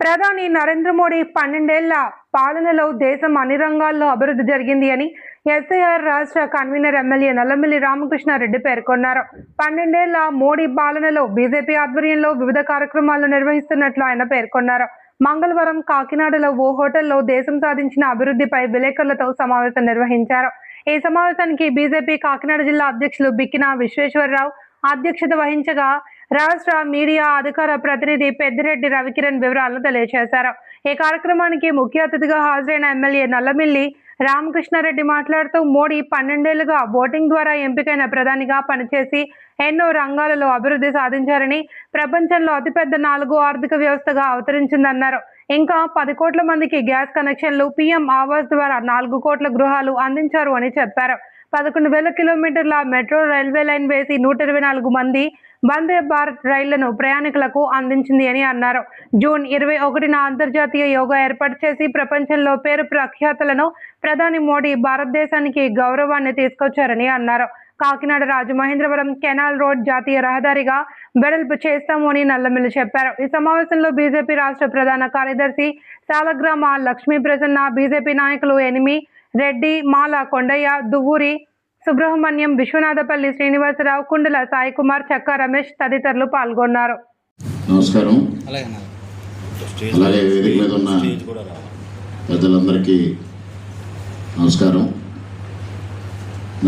ప్రధాని నరేంద్ర మోడీ 12 ఏళ్ల పాలనలో దేశం అన్ని రంగాల్లో అభివృద్ధి జరిగింది అని ఎస్ఐఆర్ రాష్ట్ర కన్వీనర్ ఎమ్మెల్యే నల్లమిల్లి రామకృష్ణారెడ్డి పేర్కొన్నారు. 12 ఏళ్ల మోడీ పాలనలో బీజేపీ ఆధ్వర్యంలో వివిధ కార్యక్రమాలు నిర్వహిస్తున్నట్లు ఆయన పేర్కొన్నారు. మంగళవారం కాకినాడలో ఓ హోటల్లో దేశం సాధించిన అభివృద్ధిపై విలేకరులతో సమావేశం నిర్వహించారు. ఈ సమావేశానికి బీజేపీ కాకినాడ జిల్లా అధ్యక్షులు బిక్కిన విశ్వేశ్వరరావు అధ్యక్షత వహించగా రాష్ట్ర మీడియా అధికార ప్రతినిధి పెద్దిరెడ్డి రవికిరణ్ వివరాలను తెలియజేశారు. ఈ కార్యక్రమానికి ముఖ్య అతిథిగా హాజరైన ఎమ్మెల్యే నల్లమిల్లి రామకృష్ణారెడ్డి మాట్లాడుతూ మోడీ 12 ఏళ్లుగా ఓటింగ్ ద్వారా ఎంపికైన ప్రధానిగా పనిచేసి ఎన్నో రంగాలలో అభివృద్ధి సాధించారని, ప్రపంచంలో అతిపెద్ద 4వ ఆర్థిక వ్యవస్థగా అవతరించిందన్నారు. ఇంకా 10 కోట్ల మందికి గ్యాస్ కనెక్షన్లు, పీఎం ఆవాస్ ద్వారా 4 కోట్ల గృహాలు అందించారు అని చెప్పారు. 11,000 కిలోమీటర్ల మెట్రో రైల్వే లైన్ వేసి 124 మంది వందే భారత్ రైళ్లను ప్రయాణికులకు అందించింది అని అన్నారు. జూన్ 21న అంతర్జాతీయ యోగా ఏర్పాటు చేసి ప్రపంచంలో పేరు ప్రఖ్యాతులను ప్రధాని మోడీ భారతదేశానికి గౌరవాన్ని తీసుకొచ్చారని అన్నారు. కాకినాడ రాజమహేంద్రవరం కెనాల్ రోడ్ జాతీయ రహదారిగా వెడల్పు చేస్తాము అని నల్లమిల్లి చెప్పారు. ఈ సమావేశంలో బీజేపీ రాష్ట్ర ప్రధాన కార్యదర్శి సాలగ్రామ లక్ష్మీ ప్రసన్న, బీజేపీ నాయకులు ఎనిమి రెడ్డి, మాల కొండయ్య, దువ్వూరి సుబ్రహ్మణ్యం, విశ్వనాథపల్లి శ్రీనివాసరావు, కుండల సాయికుమార్, చక్కా రమేష్ తదితరులు పాల్గొన్నారు. నమస్కారం. అలాగే వేదిక మీద ఉన్న పెద్దలందరికీ నమస్కారం.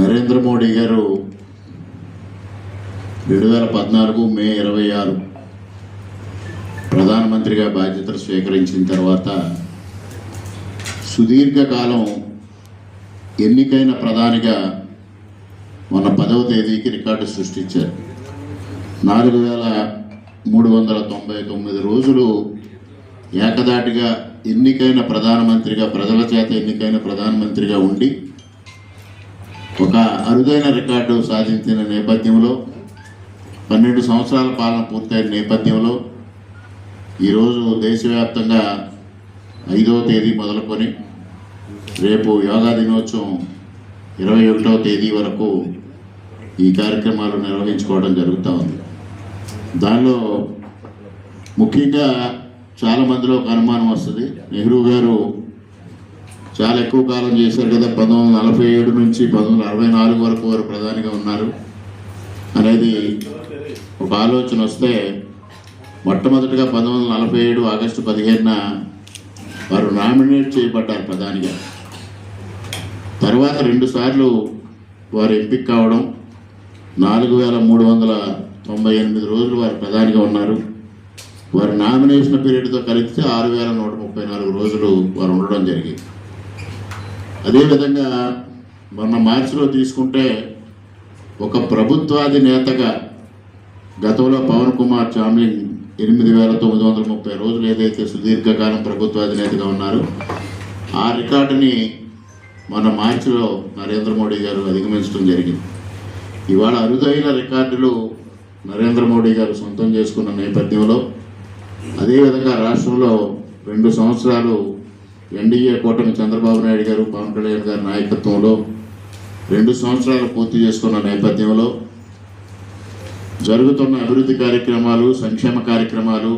నరేంద్ర మోడీ గారు 2014 మే 26 ప్రధానమంత్రిగా బాధ్యతలు స్వీకరించిన తర్వాత సుదీర్ఘకాలం ఎన్నికైన ప్రధానిగా మొన్న 10వ తేదీకి రికార్డు సృష్టించారు. 4,399 రోజులు ఏకదాటిగా ఎన్నికైన ప్రధానమంత్రిగా, ప్రజల చేత ఎన్నికైన ప్రధానమంత్రిగా ఉండి ఒక అరుదైన రికార్డు సాధించిన నేపథ్యంలో, 12 సంవత్సరాల పాలన పూర్తయిన నేపథ్యంలో ఈరోజు దేశవ్యాప్తంగా 5వ తేదీ మొదలుకొని రేపు యోగా దినోత్సవం 21వ తేదీ వరకు ఈ కార్యక్రమాలు నిర్వహించుకోవడం జరుగుతూ ఉంది. దానిలో ముఖ్యంగా చాలామందిలో ఒక అనుమానం వస్తుంది, నెహ్రూ గారు చాలా ఎక్కువ కాలం చేశారు కదా, 1947 నుంచి 1964 వరకు వారు ప్రధానిగా ఉన్నారు అనేది ఒక ఆలోచన వస్తే, మొట్టమొదటిగా 1947 ఆగస్టు 15న వారు నామినేట్ చేయబడ్డారు ప్రధానిగా. తర్వాత 2 సార్లు వారు ఎంపిక కావడం, 4,398 రోజులు వారు ప్రధానిగా ఉన్నారు. వారి నామినేషన్ పీరియడ్తో కలిపితే 6,134 రోజులు వారు ఉండడం జరిగింది. అదేవిధంగా మొన్న మార్చిలో తీసుకుంటే ఒక ప్రభుత్వాది నేతగా గతంలో పవన్ కుమార్ చామ్లింగ్ 8,930 రోజులు ఏదైతే సుదీర్ఘకాలం ప్రభుత్వాధినేతగా ఉన్నారో ఆ రికార్డుని మన మార్చిలో నరేంద్ర మోడీ గారు అధిగమించడం జరిగింది. ఇవాళ అరుదైన రికార్డులు నరేంద్ర మోడీ గారు సొంతం చేసుకున్న నేపథ్యంలో, అదేవిధంగా రాష్ట్రంలో 2 సంవత్సరాలు ఎన్డీఏ కూటమి చంద్రబాబు నాయుడు గారు, పవన్ కళ్యాణ్ గారి నాయకత్వంలో 2 సంవత్సరాలు పూర్తి చేసుకున్న నేపథ్యంలో జరుగుతున్న అభివృద్ధి కార్యక్రమాలు, సంక్షేమ కార్యక్రమాలు,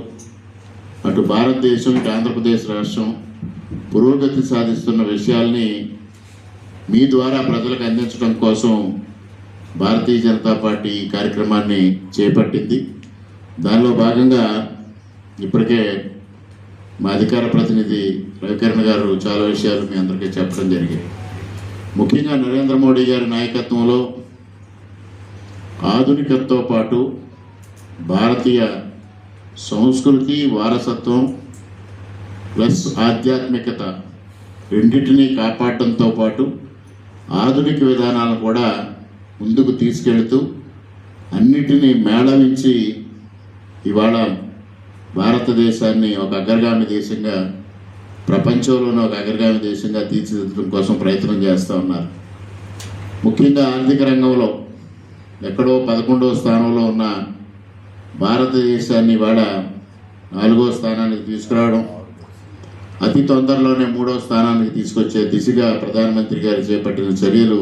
అటు భారతదేశం, ఇటు ఆంధ్రప్రదేశ్ రాష్ట్రం పురోగతి సాధిస్తున్న విషయాల్ని మీ ద్వారా ప్రజలకు అందించడం కోసం భారతీయ జనతా పార్టీ ఈ కార్యక్రమాన్ని చేపట్టింది. దానిలో భాగంగా ఇప్పటికే మా అధికార ప్రతినిధి రవికిరణ్ గారు చాలా విషయాలు మీ అందరికీ చెప్పడం జరిగింది. ముఖ్యంగా నరేంద్ర మోడీ గారి నాయకత్వంలో ఆధునికతతో పాటు భారతీయ సంస్కృతి, వారసత్వం ప్లస్ ఆధ్యాత్మికత రెండింటినీ కాపాడటంతో పాటు ఆధునిక విధానాలను కూడా ముందుకు తీసుకెళ్తూ అన్నిటినీ మేళవించి ఇవాళ భారతదేశాన్ని ఒక అగ్రగామి దేశంగా, ప్రపంచంలోనే ఒక అగ్రగామి దేశంగా తీర్చిదిద్దడం కోసం ప్రయత్నం చేస్తూ ఉన్నారు. ముఖ్యంగా ఆర్థిక రంగంలో ఎక్కడో 11వ స్థానంలో ఉన్న భారతదేశాన్ని ఇవాళ 4వ స్థానానికి తీసుకురావడం, అతి తొందరలోనే 3వ స్థానానికి తీసుకొచ్చే దిశగా ప్రధానమంత్రి గారు చేపట్టిన చర్యలు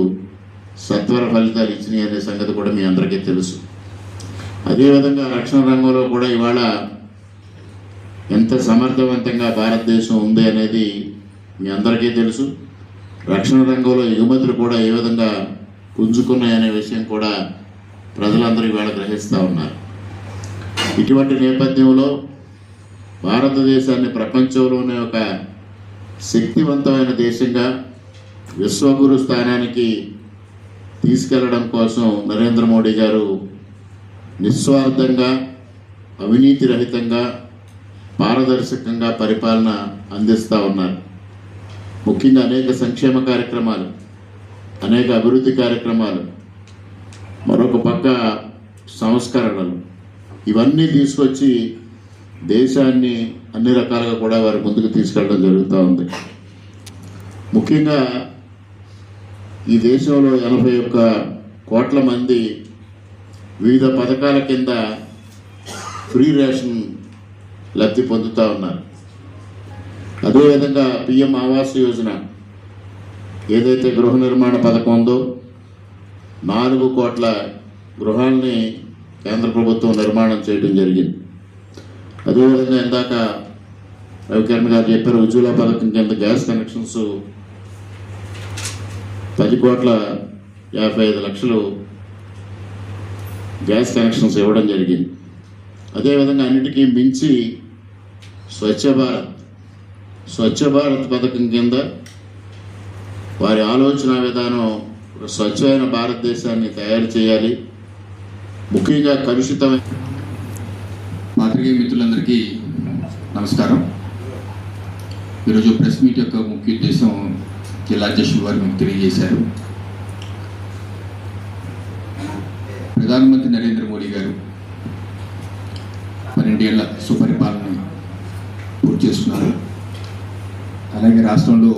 సత్వర ఫలితాలు ఇచ్చినాయి అనే సంగతి కూడా మీ అందరికీ తెలుసు. అదేవిధంగా రక్షణ రంగంలో కూడా ఇవాళ ఎంత సమర్థవంతంగా భారతదేశం ఉంది అనేది మీ అందరికీ తెలుసు. రక్షణ రంగంలో ఎగుమతులు కూడా ఏ విధంగా పుంజుకున్నాయనే విషయం కూడా ప్రజలందరూ ఇవాళ గ్రహిస్తూ ఉన్నారు. ఇటువంటి నేపథ్యంలో భారతదేశాన్ని ప్రపంచంలోనే ఒక శక్తివంతమైన దేశంగా విశ్వగురు స్థానానికి తీసుకెళ్లడం కోసం నరేంద్ర మోడీ గారు నిస్వార్థంగా, అవినీతి రహితంగా, పారదర్శకంగా పరిపాలన అందిస్తూ ఉన్నారు. ముఖ్యంగా అనేక సంక్షేమ కార్యక్రమాలు, అనేక అభివృద్ధి కార్యక్రమాలు, మరొక పక్క సంస్కరణలు, ఇవన్నీ తీసుకొచ్చి దేశాన్ని అన్ని రకాలుగా కూడా వారి ముందుకు తీసుకెళ్ళడం జరుగుతూ ఉంది. ముఖ్యంగా ఈ దేశంలో 81 కోట్ల మంది వివిధ పథకాల కింద ఫ్రీ రేషన్ లబ్ధి పొందుతూ ఉన్నారు. అదేవిధంగా పిఎం ఆవాస్ యోజన ఏదైతే గృహ నిర్మాణ పథకం ఉందో 4 కోట్ల గృహాలని కేంద్ర ప్రభుత్వం నిర్మాణం చేయడం జరిగింది. అదేవిధంగా ఇందాక రవికిరణ్ గారు చెప్పారు, ఉజ్వల పథకం కింద గ్యాస్ కనెక్షన్స్ 10,55,00,000 గ్యాస్ కనెక్షన్స్ ఇవ్వడం జరిగింది. అదేవిధంగా అన్నిటికీ మించి స్వచ్ఛ భారత్ పథకం కింద వారి ఆలోచన విధానం స్వచ్ఛమైన భారతదేశాన్ని తయారు చేయాలి. ముఖ్యంగా కలుషితమైన పాత్రికేయ మిత్రులందరికీ నమస్కారం. ఈరోజు ప్రెస్ మీట్ యొక్క ముఖ్య ఉద్దేశం జిల్లా అధ్యక్షులు వారు మీకు తెలియజేశారు. ప్రధానమంత్రి నరేంద్ర మోడీ గారు 12 ఏళ్ల సుపరిపాలన పూర్తి చేస్తున్నారు. అలాగే రాష్ట్రంలో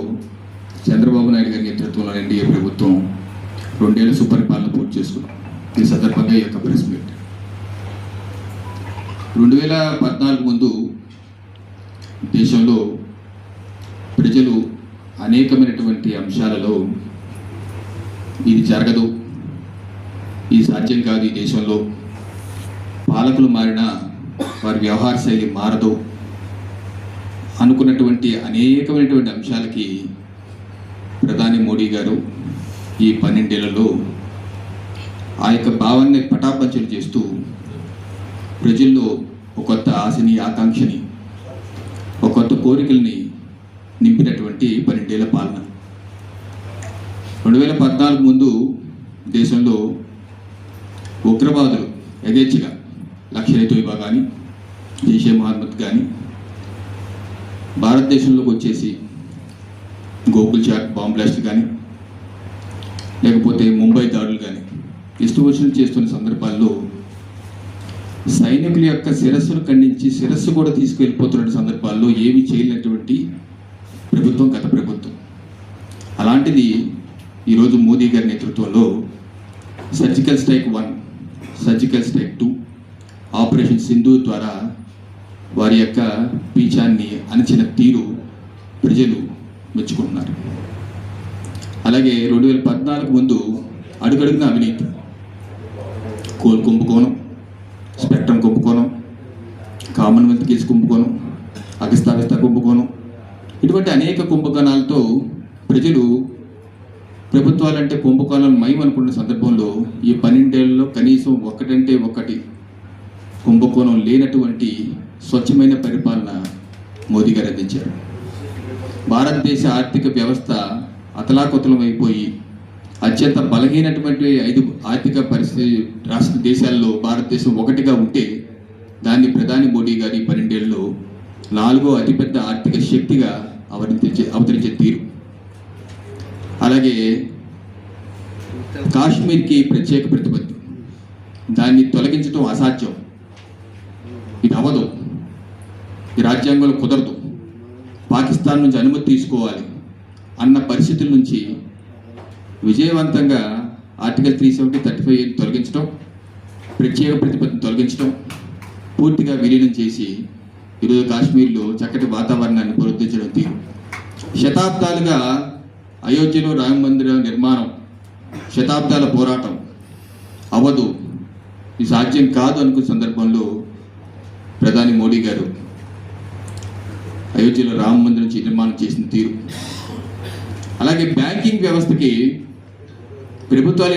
చంద్రబాబు నాయుడు గారి నేతృత్వంలో ఎన్డీఏ ప్రభుత్వం 2 ఏళ్ల సుపరిపాలన పూర్తి చేసుకున్నాం. ఈ సందర్భంగా ఈ యొక్క ప్రెస్ మీట్ 2014 ముందు దేశంలో ప్రజలు అనేకమైనటువంటి అంశాలలో ఇది జరగదు, ఇది సాధ్యం కాదు, ఈ దేశంలో పాలకులు మారినా వారి వ్యవహార శైలి మారదు అనుకున్నటువంటి అనేకమైనటువంటి అంశాలకి ప్రధాని మోడీ గారు ఈ 12 ఏళ్లలో ఆ యొక్క భావాన్ని పటాపంచలు చేస్తూ ప్రజల్లో ఒక కొత్త ఆశని, ఆకాంక్షని, ఒక కొత్త కోరికల్ని నింపినటువంటి 12 ఏళ్ల పాలన. 2014 ముందు దేశంలో ఉగ్రవాదులు యథేచ్ఛగా లష్కర్-ఏ తోయిబా కానీ, జైషే మహమ్మద్ కానీ భారతదేశంలోకి వచ్చేసి గోకుల్ చాట్ బాంబ్ బ్లాస్ట్ కానీ, లేకపోతే ముంబై దాడులు కానీ ఇష్టం వచ్చినట్టు చేస్తున్న సందర్భాల్లో సైనికుల యొక్క శిరస్సును ఖండించి శిరస్సు కూడా తీసుకువెళ్ళిపోతున్న సందర్భాల్లో ఏమీ చేయలేనటువంటి ప్రభుత్వం గత ప్రభుత్వం. అలాంటిది ఈరోజు మోదీ గారి నేతృత్వంలో surgical strike 1, surgical strike 2, operation Sindoor ద్వారా వారి యొక్క పీచాన్ని అణచిన తీరు ప్రజలు మెచ్చుకుంటున్నారు. అలాగే 2014 ముందు అడుగడుగున అవినీతి, కోల్ కుంభకోణం, స్పెక్ట్రమ్ కుంభకోణం, కామన్వెల్త్ కేసు కుంభకోణం, అగస్తా కుంభకోణం, ఇటువంటి అనేక కుంభకోణాలతో ప్రజలు ప్రభుత్వాలంటే కుంభకోణాలను మయమనుకున్న సందర్భంలో ఈ 12 ఏళ్లలో కనీసం ఒకటంటే ఒకటి కుంభకోణం లేనటువంటి స్వచ్ఛమైన పరిపాలన మోదీ గారు అందించారు. భారతదేశ ఆర్థిక వ్యవస్థ అతలాకుతలం అయిపోయి అత్యంత బలహీనటువంటి 5 ఆర్థిక పరిస్థితి రాష్ట్ర దేశాల్లో భారతదేశం ఒకటిగా ఉంటే దాన్ని ప్రధాని మోడీ గారి 12 ఏళ్లలో 4వ అతిపెద్ద ఆర్థిక శక్తిగా అవతరించే తీరు. అలాగే కాశ్మీర్కి ప్రత్యేక ప్రతిపత్తి, దాన్ని తొలగించడం అసాధ్యం, ఇది అవ్వదు, ఈ రాజ్యాంగంలో కుదరదు, పాకిస్తాన్ నుంచి అనుమతి తీసుకోవాలి అన్న పరిస్థితుల నుంచి విజయవంతంగా ఆర్టికల్ 370, 35 తొలగించడం, ప్రత్యేక ప్రతిపత్తిని తొలగించడం, పూర్తిగా విలీనం చేసి ఈరోజు కాశ్మీర్లో చక్కటి వాతావరణాన్ని పునరుద్ధరించడం తీరు. శతాబ్దాలుగా అయోధ్యలో రామ మందిర నిర్మాణం, శతాబ్దాల పోరాటం అవ్వదు, ఇది సాధ్యం కాదు అనుకున్న సందర్భంలో ప్రధాని మోడీ గారు అయోధ్యలో రామ మందిరం నిర్మాణం చేసిన తీరు, అలాగే బ్యాంకింగ్ వ్యవస్థకి ప్రభుత్వాలు